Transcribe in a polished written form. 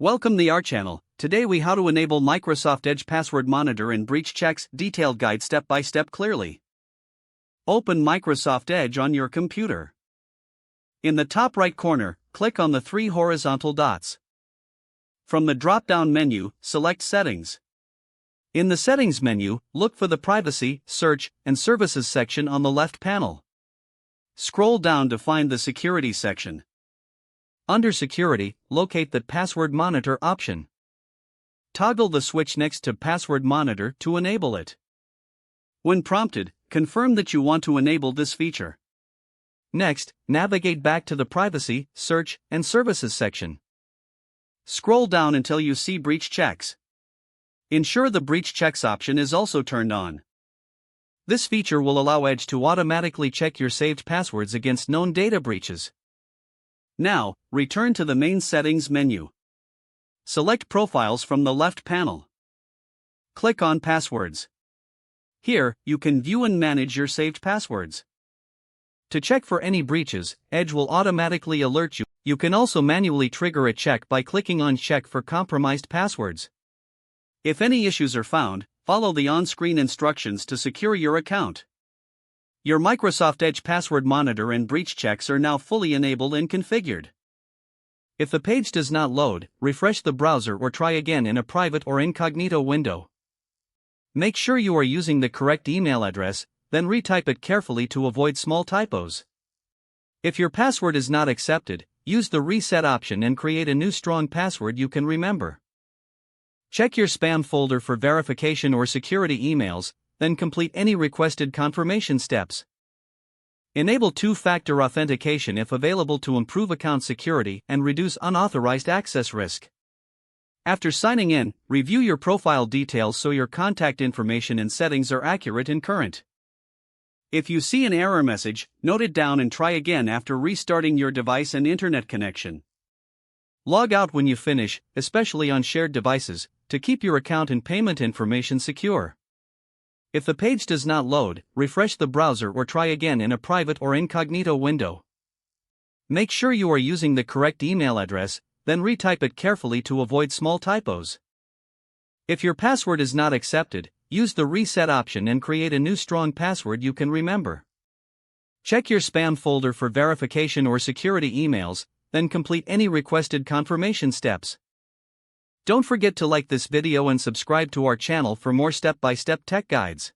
Welcome to our channel. Today we how to enable Microsoft Edge Password Monitor and Breach Checks detailed guide step by step clearly. Open Microsoft Edge on your computer. In the top right corner, click on the three horizontal dots. From the drop-down menu, select Settings. In the Settings menu, look for the Privacy, Search, and Services section on the left panel. Scroll down to find the Security section. Under Security, locate the Password Monitor option. Toggle the switch next to Password Monitor to enable it. When prompted, confirm that you want to enable this feature. Next, navigate back to the Privacy, Search, and Services section. Scroll down until you see Breach Checks. Ensure the Breach Checks option is also turned on. This feature will allow Edge to automatically check your saved passwords against known data breaches. Now, return to the main Settings menu. Select Profiles from the left panel. Click on Passwords. Here, you can view and manage your saved passwords. To check for any breaches, Edge will automatically alert you. You can also manually trigger a check by clicking on Check for Compromised Passwords. If any issues are found, follow the on-screen instructions to secure your account. Your Microsoft Edge Password Monitor and Breach Checks are now fully enabled and configured. If the page does not load, refresh the browser or try again in a private or incognito window. Make sure you are using the correct email address, then retype it carefully to avoid small typos. If your password is not accepted, use the Reset option and create a new strong password you can remember. Check your spam folder for verification or security emails, then complete any requested confirmation steps. Enable two-factor authentication if available to improve account security and reduce unauthorized access risk. After signing in, review your profile details so your contact information and settings are accurate and current. If you see an error message, note it down and try again after restarting your device and internet connection. Log out when you finish, especially on shared devices, to keep your account and payment information secure. If the page does not load, refresh the browser or try again in a private or incognito window. Make sure you are using the correct email address, then retype it carefully to avoid small typos. If your password is not accepted, use the Reset option and create a new strong password you can remember. Check your spam folder for verification or security emails, then complete any requested confirmation steps. Don't forget to like this video and subscribe to our channel for more step-by-step tech guides.